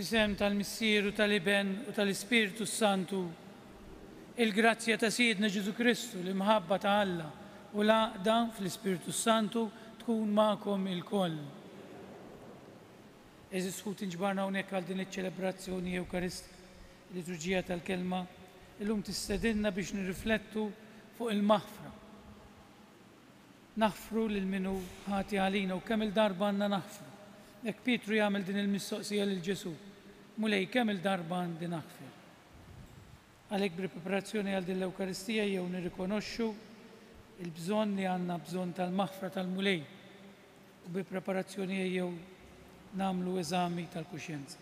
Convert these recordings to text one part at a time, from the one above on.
Fisem tal-Missier u tal-Iben u tal-Ispiritu Santu, il-grazzja ta' Sidna Ġesu Kristu, l-imħabba ta' Alla u l-għaqda fl-Ispiritu Santu tkun ma'kom il-koll. Eżis ħut inġbarna hawnhekk għal din iċ-ċelebrazzjoni Ewkaristika, liturġija tal-kelma, illum tistedinna biex nirriflettu fuq il-maħfra. Naħfru lil minu ħati għalina u kemm il-darba għandna naħfru. Jekk Pietru jagħmel din il-mistoqsija lil Ġesu, mulej kemm il-darba għandi naħfir. Għalhekk b'preparazzjoni għal din l-Ewkaristija jew nirrikonoxxu il-bżonn li għandna bżonn tal-maħfra tal-mulej u bi preparazzjoni jew nagħmlu eżami tal-kuxjenza.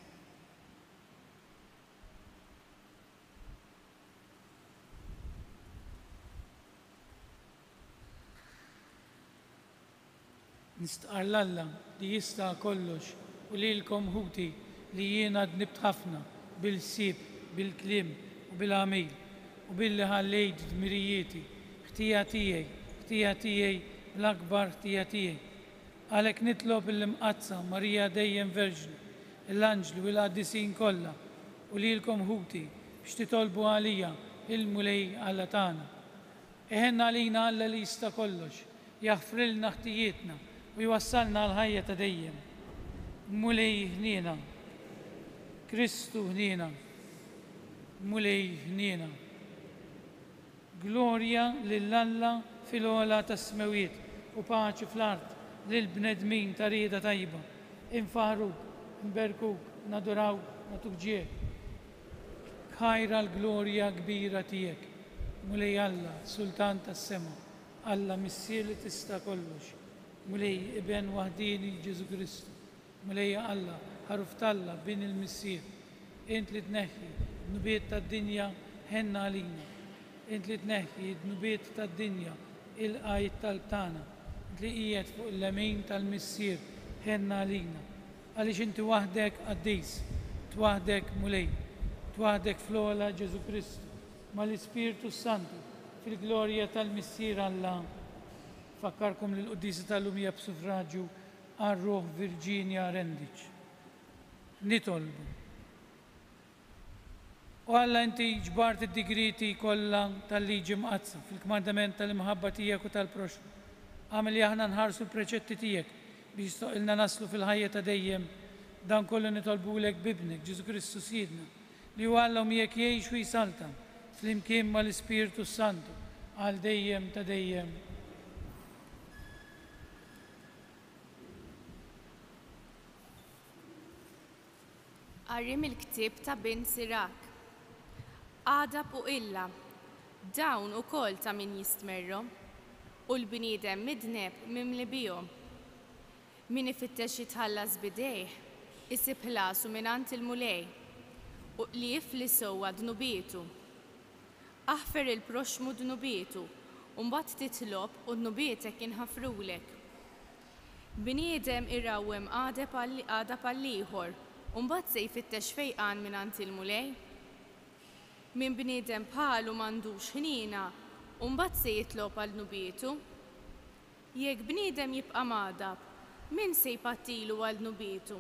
Nistqar l-Alla li jista' kollox u lilkom ħuti li jiena dnibt ħafna bil-sib, bil-kliem u bil-għamil u billi ħallejt dmirijieti, ħtija tiegħi l-akbar ħtija tiegħi. Għalhekk nitlob il-imqazza Marija dejjem Verġni, l-anġli u l-qaddisin kollha u lilkom ħuti biex titolbu għalija il-mulej Alla tagħna. Eħenna għalina Alla li jista' kollox, jaħfrilna ħtijietna u jwassalna l-ħajja ta' dejjem. Mulej ħniena, Kristu ħniena, mulej ħniena. Glorja lill-Alla fil-għola tas-smewiet u paċi fl-art lill-bnedmin ta' rieda tajba. Infaħruk, nberkuk, nadurawk, natuk ġiek. Ħajra l-glorja kbira tiegħek. Mulej Alla, Sultan tas-sema, Alla Missier li tista' kollox. Mulej Iben waħdini Ġesu Kristu, mulej Alla, ħaruf talla bin il-Missier, int li tneħħi d-nubiet tad-dinja ħenna għalina, int li tneħħi d-nubiet tad-dinja il-qajt tal-tana, int li qiegħed fuq il-lemin tal-Missier ħenna għalina, għaliex inti waħdek qaddis, twaħdek mulej, twaħdek fl-ogħla Ġesu Kristu, mal-Ispiritu Santu, fil-glorja tal-Missier Alla. Fakkarkom li l-Quddisa tal-Lumija b'suffraġġju għar-Ruħ Virginia Rendic. Nitolbu. U Alla inti ġbart id-digriti kollha tal-liġi mqazza fil-kmandament tal-imħabba tiegħek u tal-proxmu. Għamel li aħna nħarsu l-preċetti tiegħek biex toqilna naslu fil-ħajja ta' dejjem. Dan kollu nitolbulek bibnek Ġesu Kristu Sidna li hu Alla miegħek jgħix u jisalta flimkien mal-Ispiritu Santu għal dejjem ta' dejjem. Qarrim il-ktieb ta' bin Sirak. Għadab u illa, dawn ukoll ta' min jistmerrom, u l-bniedem midneb mimli bihom. Min ifittex jitħallas bidejh, isib ħlasu minant il-mulej, u li jifli sewwa dnubietu. Aħfer il-proxmu dnubietu, u mbagħad titlob u dnubietek inħafrulek. Bniedem irrawwem għada pal-ieħor, Umbat se jfittex fejqan minant il-mulej. Min bniedem bħalu m'għandux ħnina, umbat se jitlob għal nubietu. Jekk bniedem jibqa' m'għadab, min se jpattilu għal nubietu?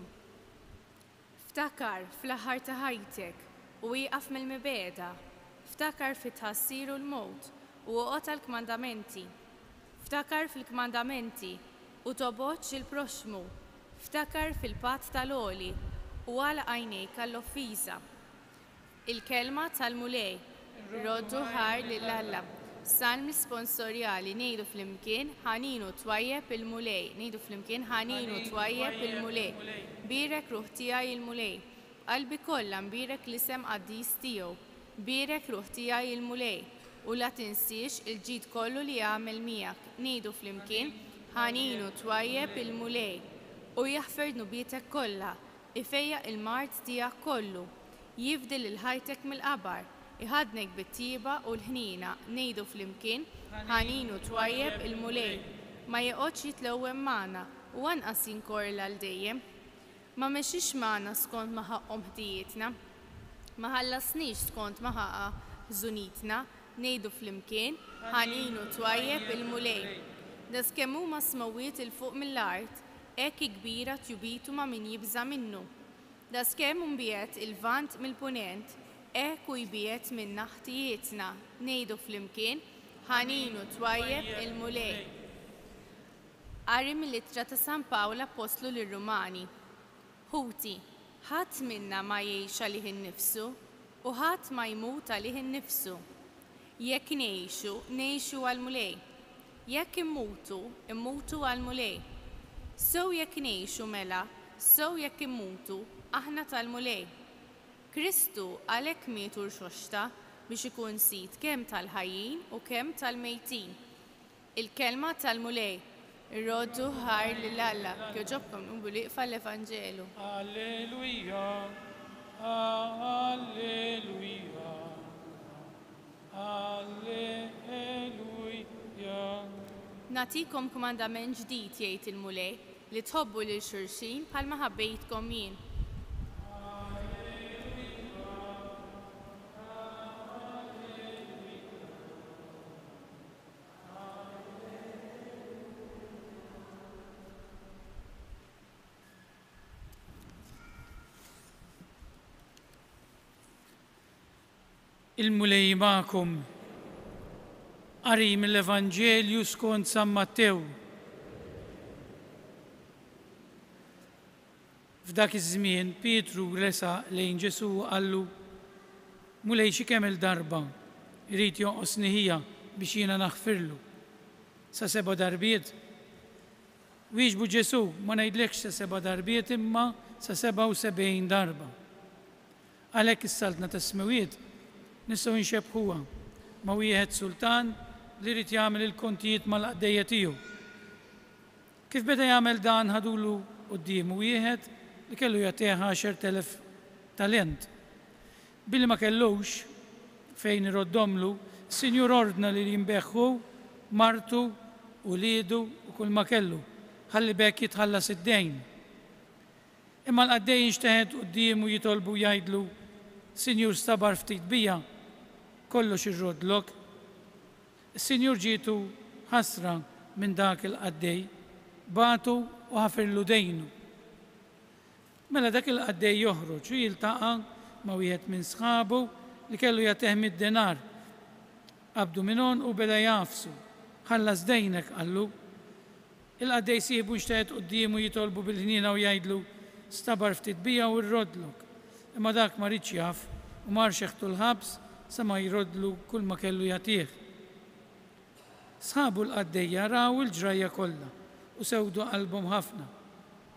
Ftakar fl-aħħar ta' ħajtek u wieqaf mill-mibeda. Ftakar fit-tħassir u l-mowt u oqgħod għall-kmandamenti. Ftakar fil-kmandamenti u toboġġ il-proxmu. Ftakar fil-patt tal-għoli u għala għajnejk għall-offiża. Il-kelma tal-mulej, roddu ħar lill-Alla. Salmi sponsorjali ngħidu flimkien ħaninu twajjeb il-mulej, ngħidu flimkien ħaninu twajjeb il-mulej. Birek ruħ tiegħi il-mulej, qalbi kollha nbirek l-isem qaddis tiegħu. Birek ruħ tiegħi il-mulej u la tinsiex il-ġid kollu li għamel miegħek. Ngħidu flimkien ħaninu twajjeb il-mulej u jaħfer nubietek kollha. Ifejja il-mart tiegħek kollu, jifdil il-ħajtek mill-qabar, iħadnek bit-tieba u l-ħnina, ngħidu flimkien ħaninu twajjeb il-mulej. Ma joqgħodx jitlewwem magħna u anqas jinkorla l dejjem. Ma mexix magħna skont ma ħaqhom ħtijietna, ma ħallasniex skont ma ħaqa żunitna, ngħidu flimkien ħaninu twajjeb il-mulej. Das kemm huma smawiet il fuq mill-art, hekk kbira tjubitu ma' min jibża minnu. Da skemm mbiet il-vant mill-punent, u jbiet minn naħtijietna ngħidu flimkien ħaninu twajjeb il-mulej. Qari mill-ittra ta' San Pawl Apostlu lir-Rumani. Ħuti, ħadd minna ma jgħix għalih innifsu u ħadd ma jmut għalih innifsu. Jekk ngħixu għall-mulej. Jekk immutu għall-mulej. Sew jekk ngħixu mela, sew jekk immutu aħna tal-mulej. Kristu għalhekk mietu l-xoxta biex ikun sit kemm tal-ħajjin u kemm tal-mejtin. Il-kelma tal-mulej. Irroddu ħar lil Alla. Kjoġobkom nqumbu liqfa l-Evanġelu. Alleluja, alleluja, alleluja. Natikom komandament ġdid jgħid il-mulej li tħobbu lil xulxin bħalma ħabbejtkom jien. Il-mulej magħkom qari mill-Evanġelju skont San Mattew. F'dak iż-żmien Pietru resa lejn Ġesu qallu: mulej xi kemm il-darba jrid jonqos nieħija biex jiena naħfirlu. Sa 7 darbiet? Wieġbu Ġesu ma ngħidlekx sa 7 darbiet imma sa 77 darba. Għalhekk is-saltna tas-Smewiet nistgħu nxebbħuha ma' wieħed sultan li jrid jagħmel il-kontijiet mal-qdejja tiegħu. Kif beda jagħmel dan ħadulu qudiemu wieħed li kellu jagħtih 10,000 talent. Billi ma kellux fejn iroddomlu, is-Sinjur ordna li jinbeħħu martu u liedu u kull ma kellu, ħalli bekk jitħallas id-dejn. Imma l-qaddej jinxteħed qudiemu jitolbu jgħidlu: Sinjur stabar ftit bija, kollox irrodlok. Is-Sinjur ġietu ħasra minn dak il-qaddej, batu u ħafirlu dejnu. Mela dak il-qaddej joħroġ u jiltaqa' ma' wieħed minn sħabu li kellu jagħtih mid-denar. Qabdu minnhom u beda jafsu. Ħallas dejnek qallu. Il-qaddej sieħbu xteħed qudiemu jitolbu bil-ħnina u jgħidlu: stabar ftit bija u rrodlok. Imma dak ma ridx jaf u mar xeħtu l-ħabs sa ma jrodlu kull ma kellu jagħtih. Sħabu l-qaddej jaraw il-ġrajja kollha u sewdu qalbhom ħafna.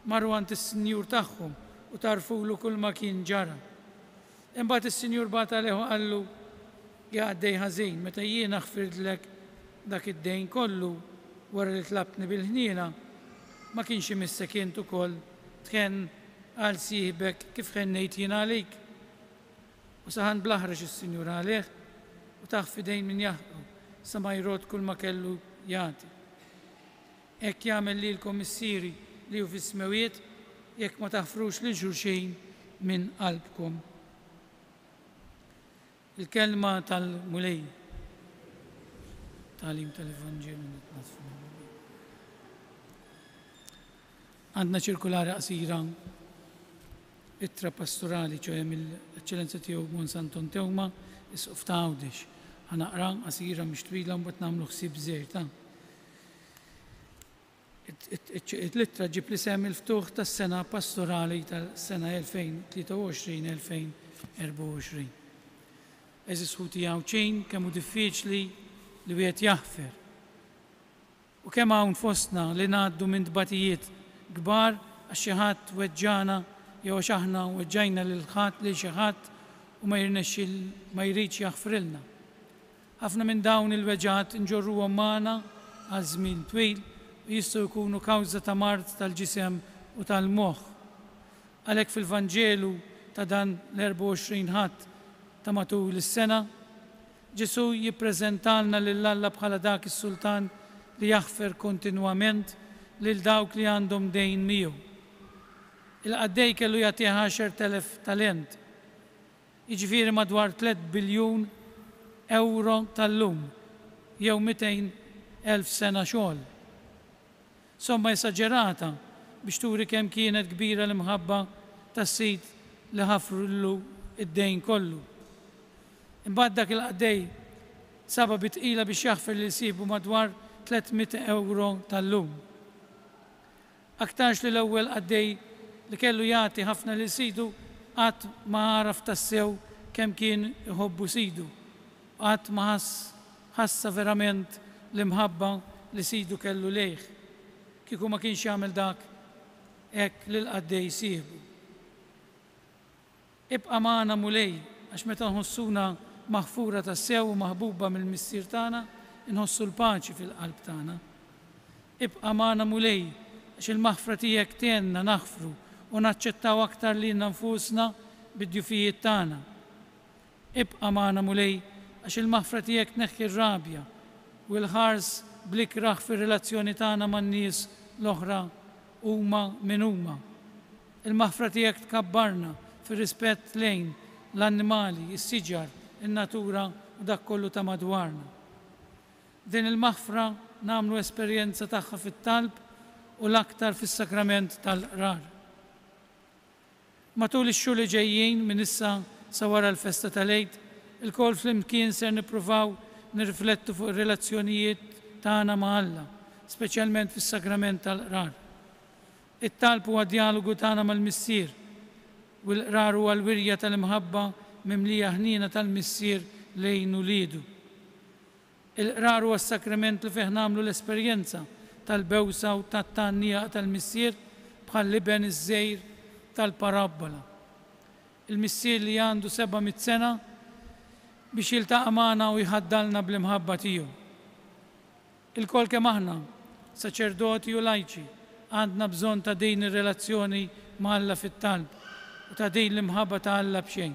Marru għand is-Sinjur tagħhom u tarfulu kull ma kien ġara. Imbagħad is-Sinjur bata leħu qallu: ja qaddej ħażin, meta jiena ħfirdlek dak id-dejn kollu wara li tlabtni bil-ħniena, ma kienx imissek int ukoll tħenn għal sieħbek kif ħennejt jien għalik. U saħan blaħreġ is-Sinjur għalih u taħ fidejn min jaħqu sa ma jrod kull ma kellu jagħti. Hekk jagħmel lilkom is-Sieri li hu fis-Smewiet jekk ma taħfrux lil xulxin minn qalbkom. Il-kelma tal-mulej. Talim tal-Evanġelju. Għandna ċirkulari qasira ittra pastorali, ċoħe mill-Eċċellenza tiegħu Monsanton Tewma, is-Quf ta' Għawdex. Ħanaqra qasira mhix twila mbagħad nagħmlu ħsieb żgħir ta'. It-littra ġib li sem il-ftuħ tas-sena pastorali tas-sena 2023-2024. Eżis ħuti għawċin kemm hu diffiċli li wieħed jaħfer. U kemm hawn fostna li ngħaddu minn tbatijiet kbar għax xi ħadd weġġana jew għax aħna weġġajna lil xi ħadd u ma jridx jaħfrilna. Ħafna minn dawn il-weġġat inġorruhom magħna għal żmien twil u jistgħu jkunu kawża ta' mard tal-ġisem u tal-moħħ. Għalhekk fil-Vanġelu ta' dan l-24 ħadd ta' matul is-sena, Ġesu jippreżentalna lil Alla bħala dak is-Sultan li jaħfer kontinwament lil dawk li għandhom dejn miegħu. Il-qaddej kellu jagħtih 10,000 talent, jiġifieri madwar 3 biljun euro tal-lum, jew 200,000 sena xogħol. Somma esaġerata biex turi kemm kienet kbira l-imħabba tas-Sid li ħafrullu id-dejn kollu. Imbagħad dak il-qaddej saba bitqila biex jaħfer li jsibu madwar 300 euro tal-lum. Aktarx li l-ewwel qaddej li kellu jagħti ħafna li sidu qatt ma għaraf tassew kemm kien iħobbu sidu. Qatt ma ħassa verament l-imħabba li sidu kellu lejh. Kieku ma kienx jagħmel dak hekk lil qaddej sieħbu. Ibqa' magħna mulej għax meta nħossuna maħfura tassew u maħbuba mill-missier tagħna, inħossu l-paċi fil-qalb tagħna. Ibqa' magħna mulej għax il-maħfra tiegħek tienna naħfru u naċċettaw aktar lilna nfusna bid-djufijiet tagħna. Ibqa' magħna mulej għax il-maħfra tiegħek tneħħi r-rabja u l-ħars bl-ikraħ fir-relazzjoni tagħna man-nies l-oħra huma minn huma. Il-maħfra tiegħek tkabbarna fir-rispett lejn l-annimali, is-siġar, in-natura u dak kollu ta' madwarna. Din il-maħfra nagħmlu esperjenza tagħha fit-talb u l-aktar fis-sakrament tal-qrar. Matul ix-xhur li ġejjin minn issa sa wara l-festa tal-Għid, il-kol flimkien ser nippruvaw nirriflettu fuq ir-relazzjonijiet tagħna ma' Alla, speċjalment fis-sakrament tal-qrar. It-talb huwa dialogu tagħna mal-missier u l-qrar huwa l-wirja tal-imħabba mimlija ħnina tal-missier lejn uliedu. Il-qrar huwa s-sakrament li fih nagħmlu l-esperjenza tal-bewsa u tat-tannija tal-missier bħal liben iż-żejr tal-parabbola. Il-missier li għandu 700 sena biex jiltaqa' magħna u jħaddalna bl-imħabba tiegħu. Il-kol kemm aħna, saċerdoti u lajċi, għandna bżonn ta' din ir-relazzjoni ma' Alla fit-talb u ta' din l-imħabba ta' Alla b'xejn.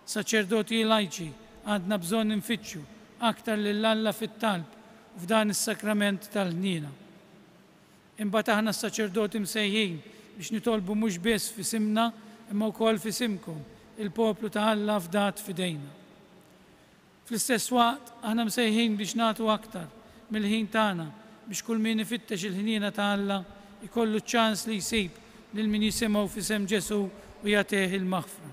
Saċerdoti u lajċi għandna bżonn infittxu aktar lil Alla fit-talb u f'dan is-sakrament tal-ħniena. Imbagħad aħna s-saċerdoti msejħin biex nitolbu mhux biss f'isimna imma wkoll f'isimkom il-poplu ta' Alla fdat f'idejna. Fl-istess waqt aħna msejħin biex nagħtu aktar mill-ħin tagħna biex kull min ifittex il-ħniena ta' Alla ikollu ċ-ċans li jsib lil min jisimgħu f'isem Ġesu u jagħtih il-maħfra.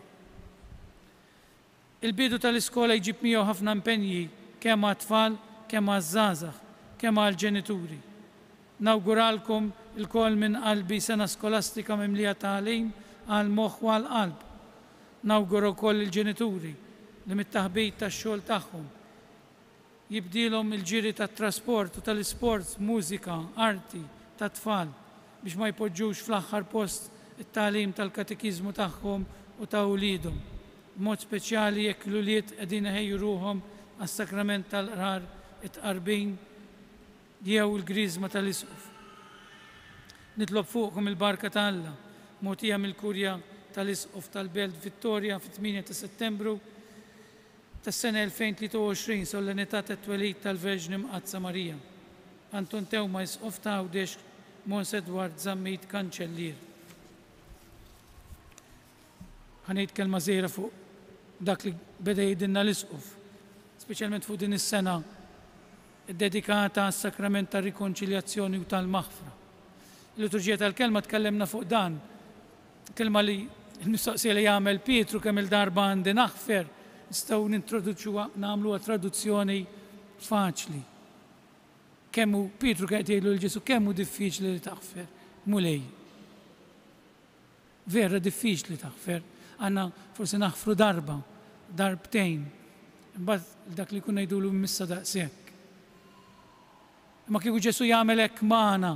Il-bidu tal-iskola jġib miegħu ħafna impenji kemm għat-tfal, kemm għaż-żgħażagħ, kemm għall-ġenituri. Nawguralkom il-kol minn qalbi sena skolastika mimlija tagħlim għall-moħħ u għall-qalb. Nawgur ukoll il-ġenituri li mit-taħbit tax-xogħol tagħhom jibdilhom il-ġiri tat-trasport u tal-isports, mużika, arti tat-tfal biex ma jpoġġux fl-aħħar post it-tagħlim tal-katekiżmu tagħhom u ta' uliedhom. B'mod speċjali jekk l-ulied qegħdin iħejju ruhom għas-sakrament tal-qrar it-qarbin jew il-griżma tal-isquf. Nitlob fuqkom il-barka ta' Alla mogħtija mill-kurja tal-isquf tal-Belt Vittoria fit-8 ta' Settembru tas-sena 2023 sollenità tat-twelid tal-Verġni Mqazza Marija. Anton Tewma isquf ta' Għawdex Mons Edward Zammit Kanċellier. Ħanejt kelma żgħira fuq dak li beda jgħidilna l-isquf, speċjalment fuq din is-sena dedikata għas-sakrament tar-rikonċiljazzjoni u tal-maħfra. Il-liturġija tal-kelma tkellemna fuq dan, kelma li l-mistoqsija li jagħmel Pietru kemm il-darba għandi naħfer, nistgħu nintroduċuha nagħmluha traduzzjoni faċli. Kemm hu Pietru qed jgħidlu l-Ġesu kemm hu diffiċli li taħfer mulej. Vera diffiċli taħfer, għandna forsi naħfru darba, darbtejn, imbagħad dak li kunna jgħidulu missa daqshekk. Ma kieku Ġesu jagħmel hekk magħna.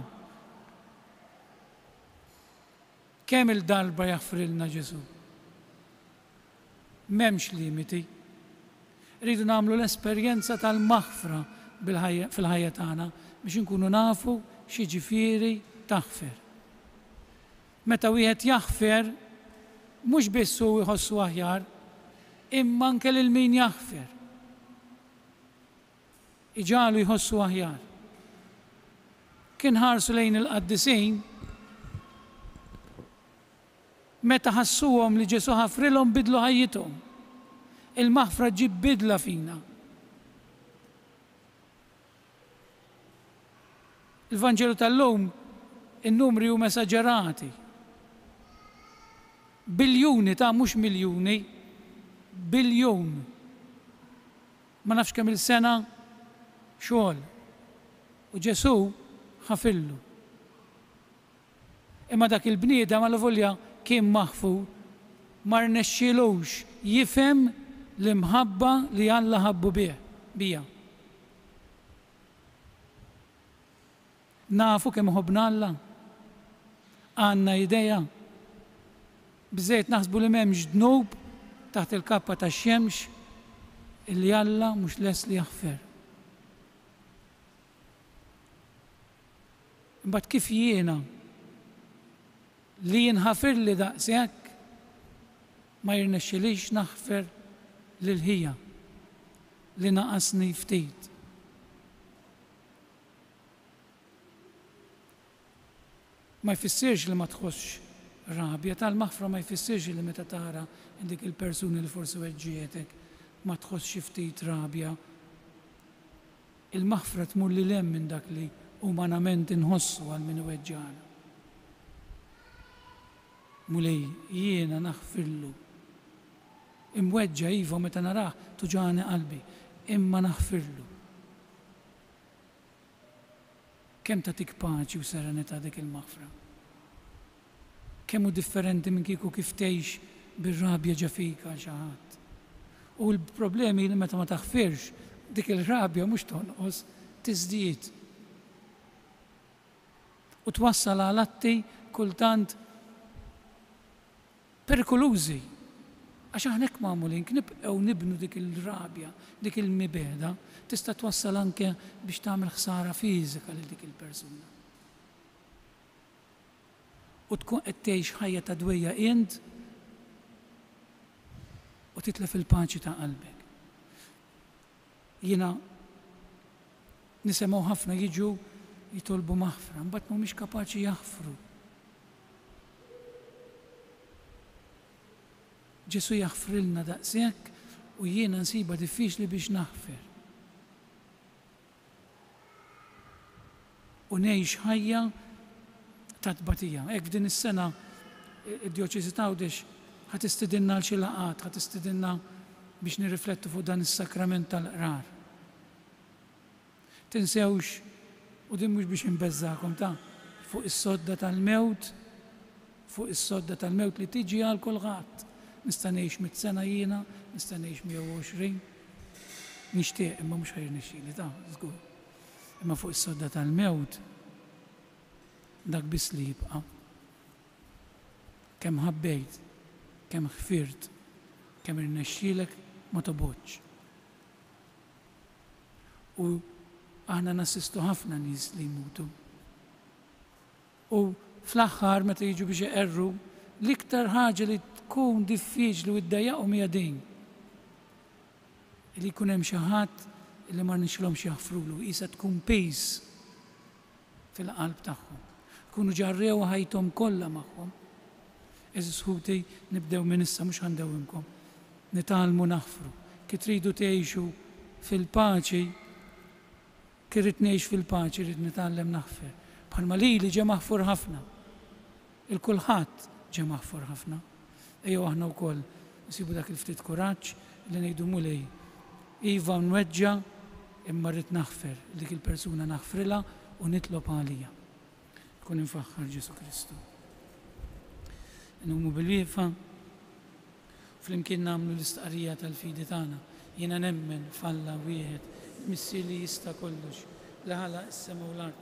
Kemm il-darba jaħfrilna Ġesu? M'hemmx limiti. Rridu nagħmlu l-esperjenza tal-maħfra fil-ħajja tagħna biex inkunu nafu x'jiġifieri taħfer. Meta wieħed jaħfer mhux biss hu jħossu aħjar, imma anke lil min jaħfer. Iġalu jħossu aħjar. Kien ħarsu lejn il-qaddisin meta ħassuhom li Ġesu ħafrilhom bidlu ħajjithom. Il-maħfra ġib bidla fina. Il-Vanġelu tal-lum in-numri huma esaġerati. biljuni ta' mhux miljuni, biljun. Ma nafx kemm il-sena xogħol. U Ġesu ħafillu. Imma dak il-bniedem għal volja kien maħfu ma rnexxilux jifhem l-imħabba li Alla ħabbu bija. Nafu kemm ħobna Alla? Għandna idea? Biżejjed naħsbu li m'hemmx dnub taħt il-kappa tax-xemx illi Alla mhux lest li jaħfer. Imbagħad kif jiena li jinħafir li daqshekk ma jirnexxilix naħfer lil ħija li naqasni ftit. Ma jfissirx li ma tħossx rabja tal-maħfra, ma jfissirx li meta tara dik il-persuni li forsi weġġietek ma tħossx ftit rabja. Il-maħfra tmur li lem minn dak li umanament inħossu għal min weġġana. Mulej jiena naħfirlu. Imweġġa iva meta naraħ tuġani qalbi, imma naħfirlu. Kemm tagħtik paċi u serenità dik il-maħfra. Kemm hu differenti minn kieku kif tgħix bir-rabja ġa fik għal xi ħadd. U l-problemi li meta ma taħfirx dik il-rabja mhux tonqos tiżdied. U twassal għal atti kultant perikolużi. Għax aħna hekk magħmulin nibqgħu nibnu dik il-rabja, dik il-mibeda, tista' twassal anke biex tagħmel ħsara fiżika lil dik il-persuna. U tkun qed tgħix ħajja ta' dwejja int u titlef il-paċi ta' qalbek. Jiena nisimgħu ħafna jiġu jitolbu maħfra, mbagħad mhumiex kapaċi jaħfru. Ġesu jaħfrilna daqshekk u jiena nsiba diffiċli biex naħfer. U ngħix ħajja ta' tbatija. Hekk f'din is-sena id-Djoċeżi ta' Għawdex ħadd istidilna l xi laqgħat, ħadd istidilna biex nirriflettu fuq dan is-sakrament tal-qrar. Tinsewx, u din mhux biex inbeżżakom fuq is-sodda tal-mewt, fuq is-sodda tal-mewt li tiġi għal kulħadd. Nista' ngħix 100 sena jiena, nista' ngħix 120, nixtieq imma mhux ħajrnexxieli żgur. Imma fuq is-sodda tal-mewt dak biss li jibqa'. Kemm ħabbejt, kemm ħfirt, kemm irnexxielek ma tobgħodx. U aħna nassistu ħafna nies li jmutu. U fl-aħħar meta jiġu biex iqerru, l-iktar ħaġa li tkun diffiċli u ddejjaqhom hija din. Li jkun hemm xi ħadd li ma rnexxilhomx jaħfrulu, qisha tkun peace fil-qalb tagħhom. Kunu ġarrew ħajthom kollha magħhom. Eżis ħuti nibdew minn issa mhux ħandewwimkom. Nitgħallmu naħfru. Kif tridu tgħixu fil-paċi, kif rid ngħix fil-paċi rid nitgħallem naħfer. Bħalma lili ġie maħfur ħafna. Il-kulħadd ġie maħfur ħafna. Ejjew aħna wkoll nsibu dak il-ftit kuraġġ li ngħidu mulej iva nweġġa imma rrid naħfer dik il-persuna naħfrilha u nitlob għalija. Kun infaħħar Ġesu Kristu. Nqumu bil-wieqfa flimkien nagħmlu l-istqarrija tal-fidi tagħna. Jiena nemmen f'Alla wieħed missier li jista' kollox li ħalaq is-sema u l-ard,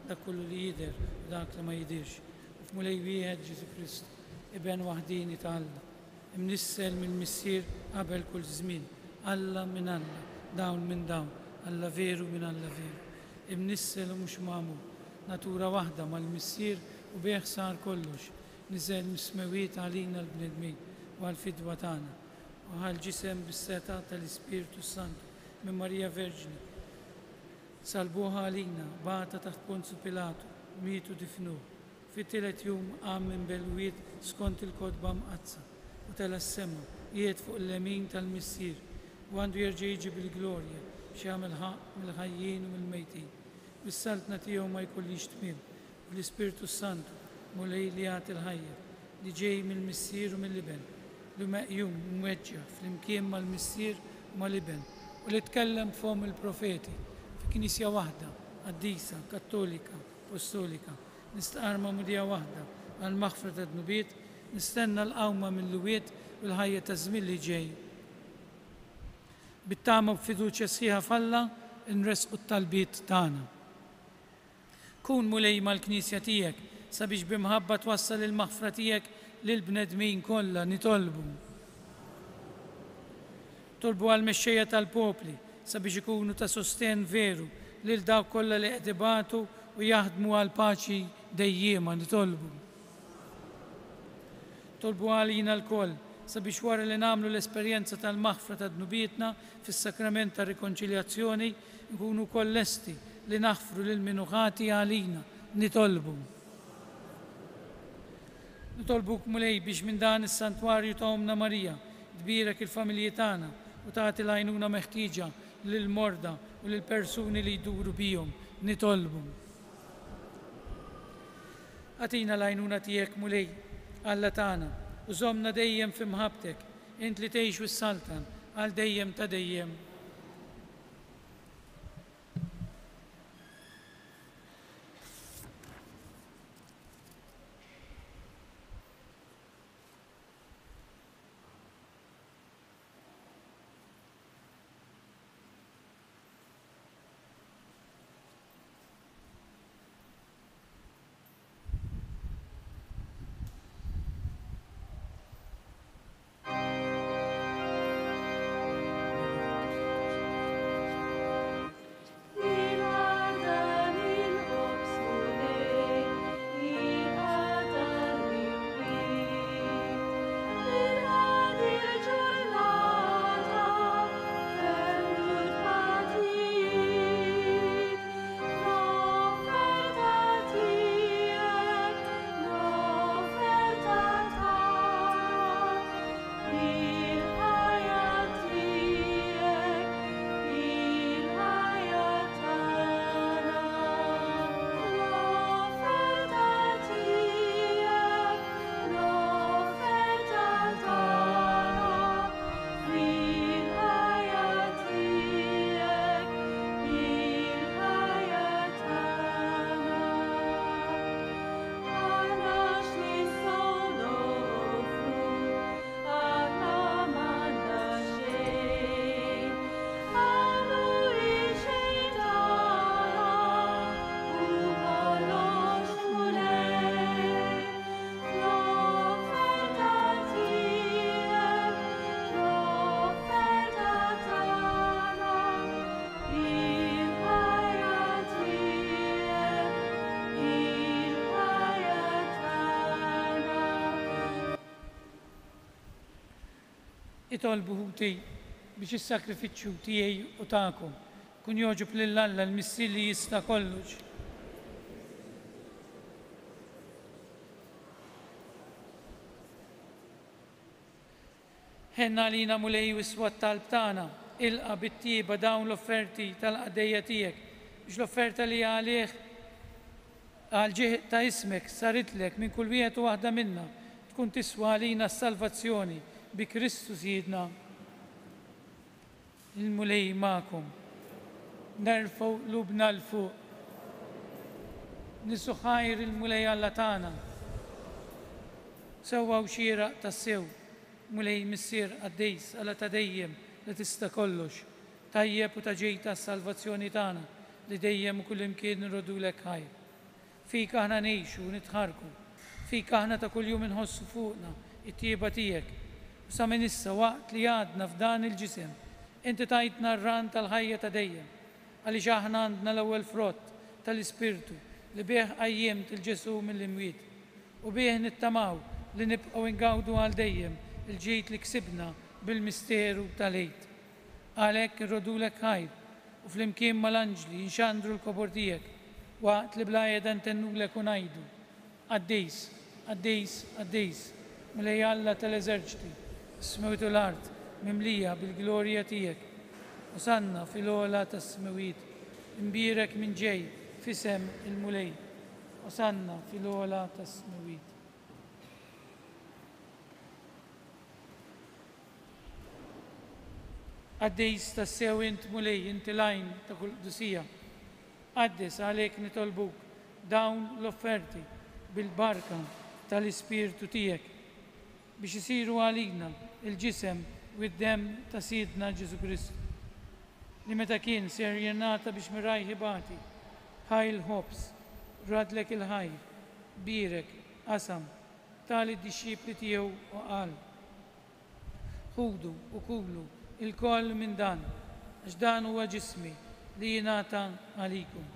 dak kollu li jidher u dak li ma jidhirx. U f'mulej wieħed Ġesu Kristu, iben waħdini ta' Alla, imnissel mill-missier qabel kull żmien, Alla minn Alla, dawn minn dawn, Alla veru minn Alla veru. Imnissel u mhux magħmul, natura waħda mal-missier u bih sar kollox. Niżel mismewiet għalina l-bnedmin u għal-fidwa tagħna u għal-ġisem bis-seta tal-Ispiritu Santu minn Marija Verġni. Salbuha għalina, bata taħt Ponzu Pilatu, mietu difnuh. Fit-tielet jum qam minn belwiet skont il-kodba mqazza u tela s-sema jiet fuq l-lemin tal-missier u għandu jerġa' jiġi bil-glorja x'jagħmel ħaq mill-ħajjin u mill-mejtin. Bis-saltna tiegħu ma jkollix tmiem u l-Ispiritu Santu mulej li jagħti l-ħajja اللي جاي من المسير ومن لبن، لمقيوم وموجه في المكين مال المسير ومال لبن، واللي تكلم فم البروفيتي في كنيسة واحدة قديسة كاثوليكا أبوستوليكا، نستقرمة مدية واحدة على مغفرة الذنوبيت، نستنى القومة من لويت والهية تزميل اللي جاي بالتامة بفيدوتشا سيها فلا نرسق التلبيت تانا. كون ملي مال كنيسيتيك سبيش بمهبة توصل المغفرتيك للبندمين كلها نطلبوا طلبوا على المشية البوبلي سبيش يكونوا تسوستين فيرو للداو كلها لاعتباته ويهدموا على الباشي ديما نطلبوا. طلبوا علينا الكل سبيش ورا اللي نعملوا الاسبرينزا المغفرة ذنوبيتنا في السكرامنت الريكونشيليازيوني نكونوا كولستي لنغفروا للمنوغاتي علينا نطلبوا. نطلبوك ملي بيش من دان السانتواريو تاومنا ماريا تبيرك الفاميليتانا وتعطي العينونة محتيجة للمرضى وللبرسوني اللي يدوروا بيهم نطلبوا. أتينا العينونة تيك ملي alla tana وزومنا ديم في مهبتك انت اللي تعيش والسلطن قال ديم تديم. يطلبوا تي بيش الساكريفيتشو تيي وتاكم كن يوجب لله المسيلي يستقلج. هنا لينا مولي وسوات طالبتانا القى بالطيبة داون الأوفرتي تلقى دياتيك مش الأوفرتا اللي عليك على الجهة تا اسمك صارت لك من كل وية واحدة منا تكون تسوى لينا السالفاتسيوني بكريستوس سيدنا. الملي معكم نرفع قلوبنا لفوق نسو خير الملي على تانا سوا وشيرة تسيو ملي مسير قديس على تديم لتستقلش طيب وتجيت السالفاتسيوني تانا لديم كل مكان نردو لك خير. فيك احنا نعيش ونتحركوا فيك احنا كل يوم نحس فوقنا الطيبتيك وسامن لسه وقت ليادنا في دان الجسم انت تايتنا الران تالهية تديم اللي احنا عندنا الاول فروت تالسبيرتو اللي بيه ايام الجسوم اللي مويت وبيه نتماو اللي نبقى ونقاودوا على ديم الجيت اللي كسبنا بالمستير وتاليت عليك نردولك خير وفي المكين مالانجلي ينشاندروا الكبرديك وقت اللي بلايا دانتنو لك ونايدو قديس قديس قديس ملي الله تلزرجتي سموت الأرض مملية بالجلوريا تيك وصلنا في الأولى السماويت نبيرك من جاي في سم الملي وصلنا في الأولى السماويت. Qaddis tassew int mulej, inti lajn ta' kull qdusija. Qaddis għalhekk nitolbuk dawn l-offerti bil-barka tal-Ispirtu tiegħek biex isiru għalina il-ġisem u d-dem ta' Sidna Ġesu Kristu li meta kien ser jennata biex miraj ħibati ħajl ħobs radlek il-ħajr birek qasam tali d-dixxipli tiegħu u qal ħudu u kulu il-koll minn dan għax dan huwa ġismi li jingħata għalikum.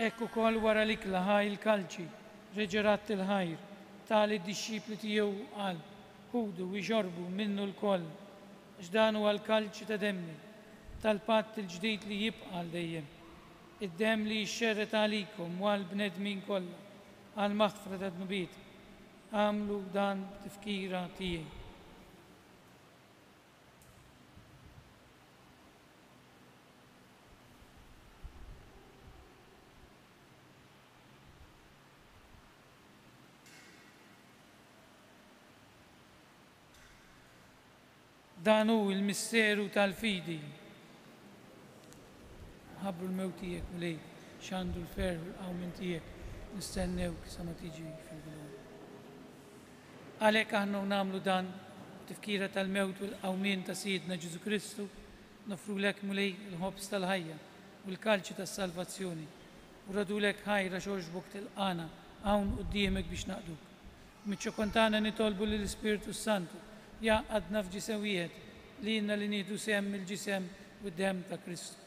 Ekku kol wara l-ikla ħaj il-kalċi, reġerat il-ħajr, tali d-dixxipli tiegħu qal, ħudu u jxorbu minnu l-koll, x'dan huwa l-kalċi ta' demmi, tal-patt il-ġdid li jibqa' dejjem. Id-dem li jxerret għalikom u għal-bnedmin kollha, għal-maħfra ta' dnubiet, għamlu dan tifkira tiegħi. Dan hu il-misteru tal-fidi. Ħabbru l-mewt tiegħek u lej x'għandu l-ferħ u l-qawmin tiegħek nistennewk sa ma tiġi fil-glorja. Għalhekk aħna nagħmlu dan tifkira tal-mewt u l-qawmin ta' Sidna Ġesu Kristu nofrulek mulej il-ħobs tal-ħajja u l-kalċi tas-salvazzjoni u radulek ħajra xorġbok tilqana hawn quddiemek biex naqduk. Miċ-ċokontana nitolbu lill-Ispiritu Santu jaqadna f'ġisewijiet li jinna li nieħdu sehem il-ġisem u d-dem ta' Kristu.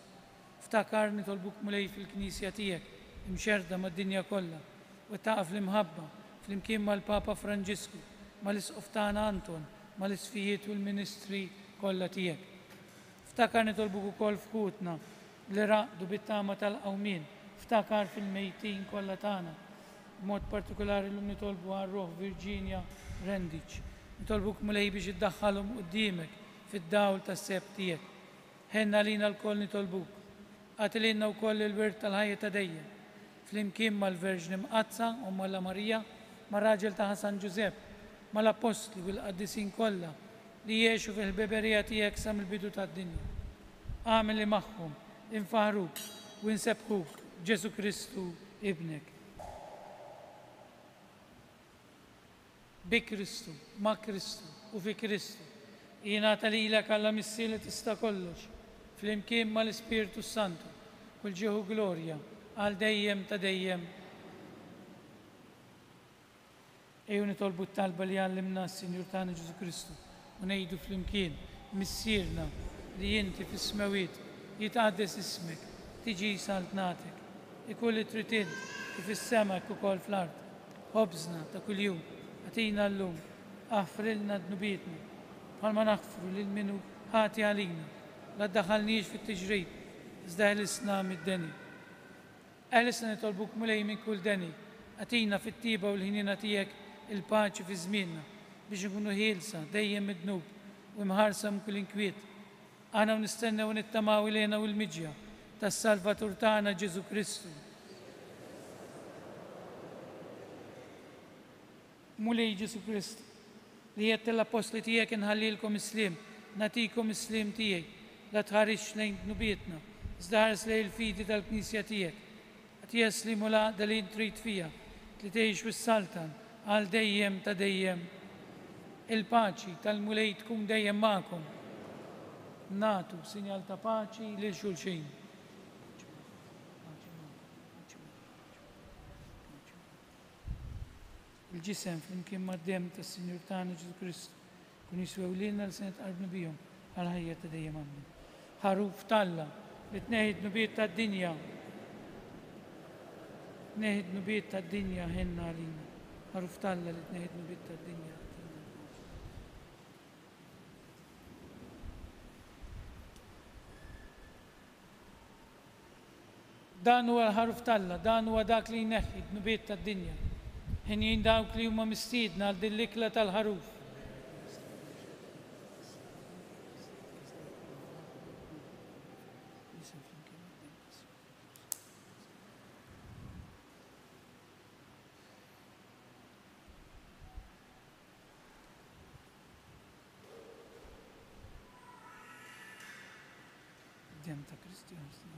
Ftakar nitolbuk mulej fil-Knisja tiegħek imxerda mad-dinja kollha u taqaf l-imħabba flimkien mal-Papa Franġisku, mal-Isqof tagħna Anton, mal-isfijiet u l-ministri kollha tiegħek. Ftakar nitolbuk ukoll f'ħutna li raqdu bit-tama tal-qawmien, ftakar fil-mejtin kollha tagħna. B'mod partikolari llum nitolbu għar-Roħ Virginia Rendic. Nitolbuk mulej biex iddaħħalhom quddiemek fid-dawl tas-seb tiegħek. Ħenna lina l-koll nitolbuk. Għatililna wkoll il-wirt tal-ħajja ta' dejjem. Flimkien mal-Verġni Mqazza u Alla Marija, mar-raġel ta' Ħasan Ġusepp, mal-Apostli u l-qaddisin kollha li jgħixu fil-ħbeberija tiegħek sa mill-bidu tad-dinja. Għamel li magħhom infaħruk u nsebħuk Ġesu Kristu ibnek. Bi Kristu, ma' Kristu u fi Kristu, jingħata lilek alla missi li tista' kollox, flimkien mal-Ispirtu Santu, kull ġieħu glorja, għal dejjem ta' dejjem. Ejju nitolbu t-talba li għallimna s-Sinjur tagħna Ġesu Kristu u ngħidu flimkien missierna li inti fis-smawiet jitqaddes ismek, tiġi saltnatek, ikun li trid int kif is-sema hekk ukoll fl-art, ħobżna ta' kuljum. Għatina l-lum, għafrilna d-nubietna, bħalma naħfru l-minu ħati għalina, la d-daħalniex fit-tiġrib, zda ħelisna mid-deni. Ħelisna nitolbuk mulej minn kull deni, għatina fit-tiba u l-ħinina tijek il-paċi fi żmienna biex nkunu ħielsa dejjem mid-dnub u mħarsa kull inkwiet. Għana nistennew nittamaw ilejna u l-miġja tas-Salvatur tagħna Ġesu Kristu. Mulej Ġesu Kristu, li jett l-apostli tiegħek inħallilkom islim, natikom islim tiegħi, la tħarix lejn dnubietna, żdaħars lejn il-fidi tal-Knisja tiegħek, għat jeslimu l-għaqda li trid fija, li tgħix fis-saltan għal dejjem ta' dejjem. Il-paċi tal-mulej tkun dejjem magħkom. Natu sinjal ta' paċi lil xulxin. Il-ġisem flimkien mad-dem tas-Sinjur tagħna Ġesu Kristu kun jiswew lilna li se nitqarbu bihom għal ħajja ta' dejjem amen. Ħaruf talla li tneħħi d-nubiet tad-dinja. Tneħħi d-nubiet tad-dinja ħenna għalina. Ħaruf talla li tneħħi d-nubiet tad-dinja. Dan huwa l-ħaruf talla, dan huwa dak li jneħħi d-nubiet tad-dinja. Ħin dawk li huma mistiedna għal din l-ikla tal-ħaruf. fid-dem ta' Kristu Jessu.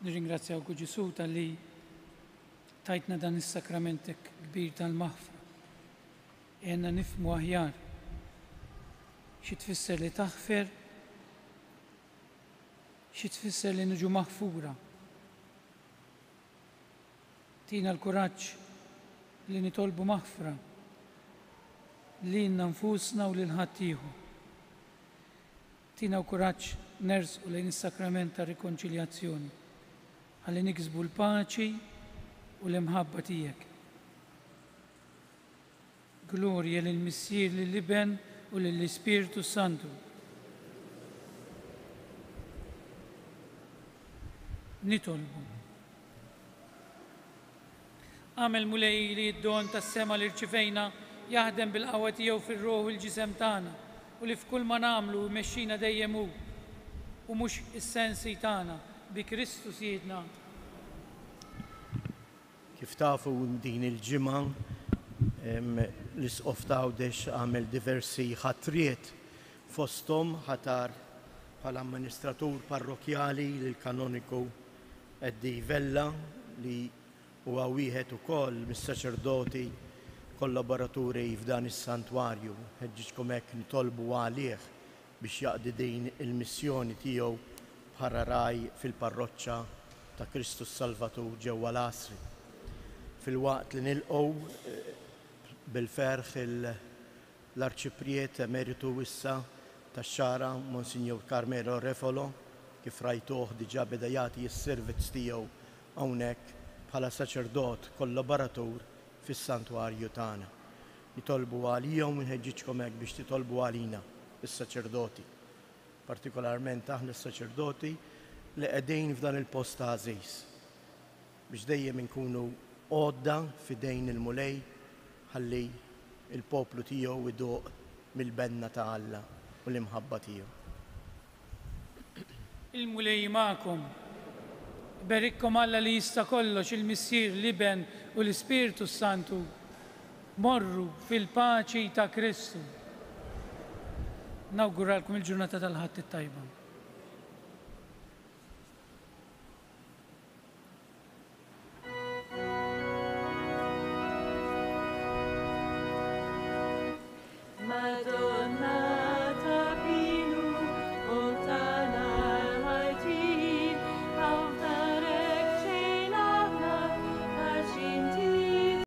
Nirringrazzjawk Ġesu tal-li tajtna dan is-sakramentek kbir tal-maħfra. Jenna nifmu aħjar xi tfisser li taħfer, xi tfisser li niġu maħfura. Tina l-kuraġġ li nitolbu maħfra lilna nfusna u lil ħadd ieħor. Tina kuraġġ nersqu lejn is-sakrament ta' rikonċiljazzjoni ħalli niksbu l-paċi u l-imħabba tiegħek. Glorja lill-Missier lill-Iben u lill-Ispiritu Santu. Nitolbu. Għamel mulej li d-don tas-sema li rċifejna jaħdem bil-qawwa tiegħu fir-ruħ u l-ġisem tagħna u li f'kull ma nagħmlu jmexxina dejjem hu u mhux is-sensi tagħna bi Kristu Siedna. Kif tafu din il-ġimgħa l-Isqof ta' Għawdex għamel diversi ħatriet fosthom ħatar bħall-amministratur parrokjali lill-kanoniku Eddi Vella li huwa wieħed ukoll mis-saċerdoti kollaboraturi f'dan is-santwarju. Ħeġġiġkom hekk nitolbu għalih biex jaqdi din il-missjoni tiegħu bħala raj fil-parroċċa ta' Kristus Salvatur ġewwa Lasri. Fil-waqt li nilqgħu bil-ferħ l-Arċipriet Emeritu issa tax-Xara Monsignor Carmelo Refolo kif rajtuh diġà beda jagħti s-servizz tiegħu hawnhekk bħala saċerdot kollaboratur fis-santwarju tagħna. Nitolbu għalihom inħeġġiġkom hekk biex titolbu għalina is-saċerdoti, partikolarment aħna s-saċerdoti li qegħdin f'dan il-post ta' għażiż biex dejjem inkunu għodda f'idejn il-mulej ħalli il-poplu tiegħu iduq mill-benna ta' Alla u l-imħabba tiegħu. Il-mulej magħkom. Berikkom Alla li jista' kollox il-Missier l-Iben u l-Ispiritu Santu. Morru fil-paċi ta' Kristu. Nawguralkom il-ġurnata tal-ħadd it-tajba.